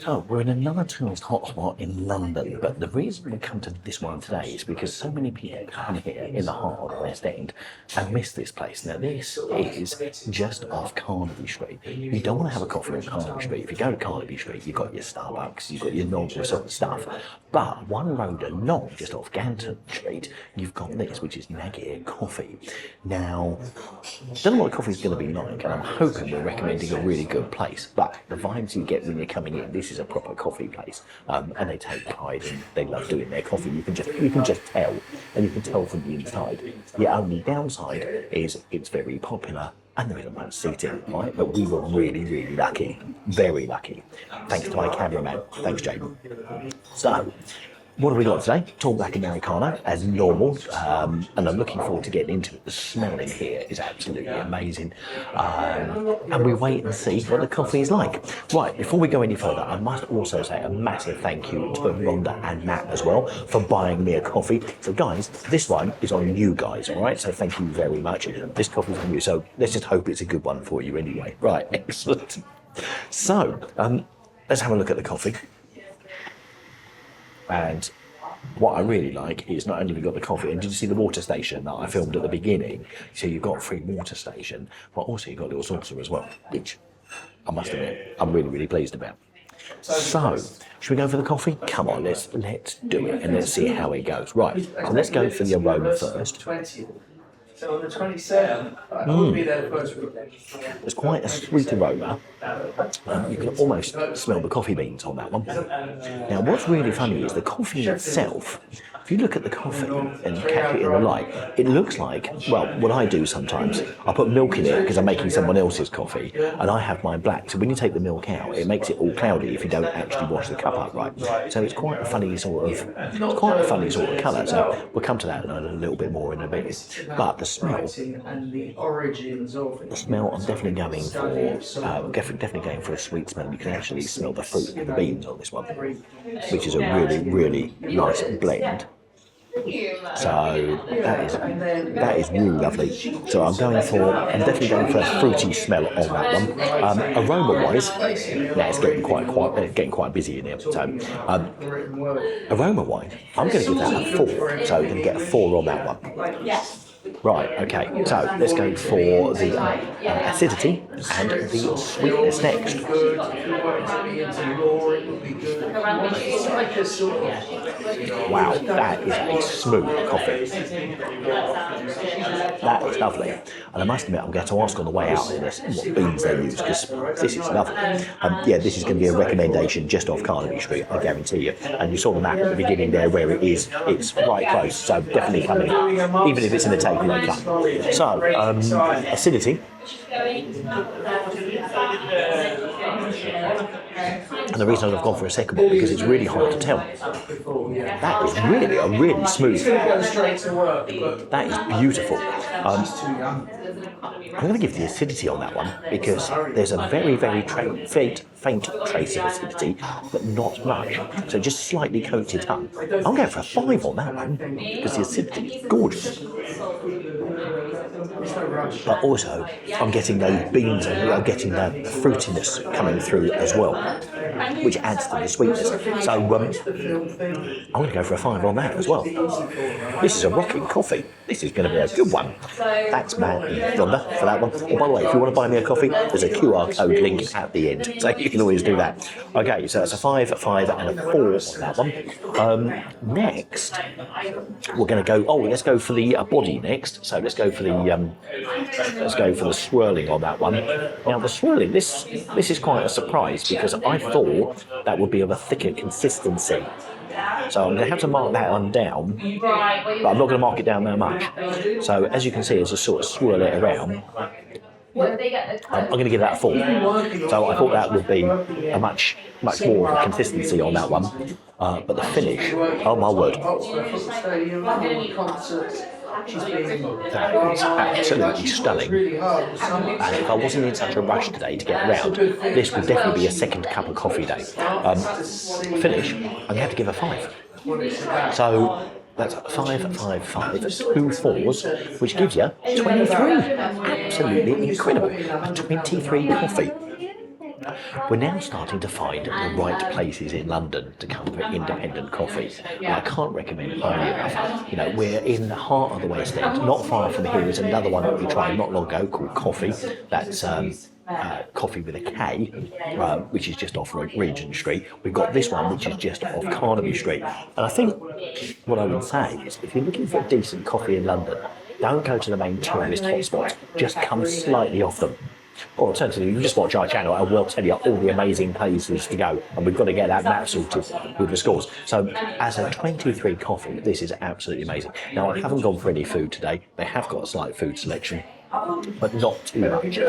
So we're in another tourist hotspot in London, but the reason we come to this one today is because so many people come here in the heart of the West End and miss this place. Now this is just off Carnaby Street. You don't want to have a coffee on Carnaby Street. If you go to Carnaby Street, you've got your Starbucks, you've got your normal sort of stuff. But one road along, just off Ganton Street, you've got this, which is Naggir Coffee. Now, I don't know what the coffee's going to be like, and I'm hoping we're recommending a really good place, but the vibes you get when you're coming in, this is a proper coffee place, and they take pride in, they love doing their coffee. You can just tell, and you can tell from the inside. The only downside is it's very popular and there isn't much seating, right? But we were really, really lucky, very lucky. Thanks to my cameraman. Thanks, Jaden. So, what have we got today? Tall black Americano, as normal, and I'm looking forward to getting into it. The smell in here is absolutely amazing. And we wait and see what the coffee is like. Right, before we go any further, I must also say a massive thank you to Rhonda and Matt as well for buying me a coffee. So guys, this one is on you guys, all right? So thank you very much. This coffee's on you, so let's just hope it's a good one for you anyway. Right, excellent. So, let's have a look at the coffee. And what I really like is not only have you got the coffee, and did you see the water station that I filmed at the beginning? So you've got a free water station, but also you've got a little saucer as well, which I must admit, I'm really, really pleased about. So, should we go for the coffee? Come on, let's do it and let's see how it goes. Right, so let's go for the aroma first. So on the 27th, I will be there the first week. There's quite a sweet aroma. You can almost smell the coffee beans on that one. Now, what's really funny is the coffee itself. If you look at the coffee and catch it in the light, it looks like, well, what I do sometimes, I put milk in it because I'm making someone else's coffee, and I have mine black. So when you take the milk out, it makes it all cloudy if you don't actually wash the cup up right. So it's quite a funny sort of colour. So we'll come to that a little bit more in a bit. But the smell, I'm definitely going for, definitely going for a sweet smell. You can actually smell the fruit and the beans on this one, which is a really, really nice blend. So that is really lovely. So I'm definitely going for a fruity smell on that one. Aroma-wise, now it's getting quite busy in here. So aroma-wise, I'm going to give that a 4. So I'm going to get a 4 on that one. Yes. Right, okay, so let's go for the acidity and the sweetness next. Wow, that is a smooth coffee. That is lovely. And I must admit, I'm going to ask on the way out in this what beans they use, because this is lovely. Yeah, this is going to be a recommendation just off Carnaby Street, I guarantee you. And you saw the map at the beginning there where it is. It's right close, so definitely coming, even if it's in a takeaway cup. So, acidity. And the reason I've gone for a second one because it's really hard to tell. That is really really smooth. That is beautiful. I'm going to give the acidity on that one because there's a very, very faint trace of acidity, but not much. So just slightly coated up. I'm going for a 5 on that one because the acidity is gorgeous. But also, I'm getting those beans and I'm getting the fruitiness coming through as well, which adds to the sweetness. So I'm going to go for a 5 on that as well. This is a rocking coffee. This is going to be a good one. Thanks, Matt and Rhonda, for that one. Oh, by the way, if you want to buy me a coffee, there's a QR code link at the end, so you can always do that. Okay, so that's a 5, a 5, and a 4 on that one. Next, we're going to go. Oh, let's go for the body next. So let's go for the swirling on that one. Now the swirling, this is quite a surprise because I thought that would be of a thicker consistency. So I'm going to have to mark that one down, but I'm not going to mark it down that much. So as you can see, as I sort of swirl it around, I'm going to give that a 4. So I thought that would be a much more of a consistency on that one. But the finish, oh my word. That is absolutely stunning. And if I wasn't in such a rush today to get around, this would definitely be a second cup of coffee day. Finish, I'm going to have to give a 5. So that's 5, 5, 5, 2 4s, which gives you 23. Absolutely incredible. A 23 coffee. We're now starting to find the right places in London to come for independent coffee. And I can't recommend it highly enough. You know, we're in the heart of the West End. Not far from here is another one that we tried not long ago called Coffee. That's Coffee with a K, which is just off Regent Street. We've got this one, which is just off Carnaby Street. And I think what I would say is, if you're looking for a decent coffee in London, don't go to the main tourist hotspots. Just come slightly off them. Or alternatively, you just watch our channel and we'll tell you all the amazing places to go. And we've got to get that map sorted with the scores. So as a 23 coffee, this is absolutely amazing. Now, I haven't gone for any food today. They have got a slight food selection, but not too much. It's,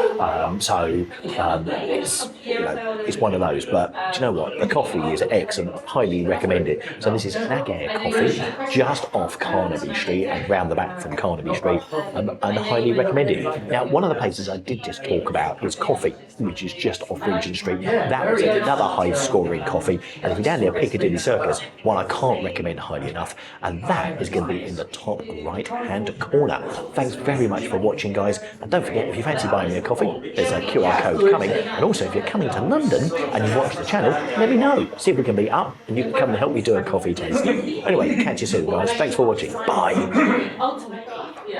you know, it's one of those. But do you know what? The coffee is excellent. Highly recommend it. So this is Nagar Coffee, just off Carnaby Street and round the back from Carnaby Street, and highly recommend it. Now, one of the places I did just talk about is Coffee, which is just off Regent Street. That was another high-scoring coffee. And if you're down near Piccadilly Circus, one I can't recommend highly enough, and that is going to be in the top right-hand corner. Thanks very much for watching, guys. And don't forget, if you fancy buying me a coffee, there's a QR code coming. And also, if you're coming to London and you watch the channel, let me know. See if we can meet up and you can come and help me do a coffee taste. Anyway, catch you soon, guys. Thanks for watching. Bye.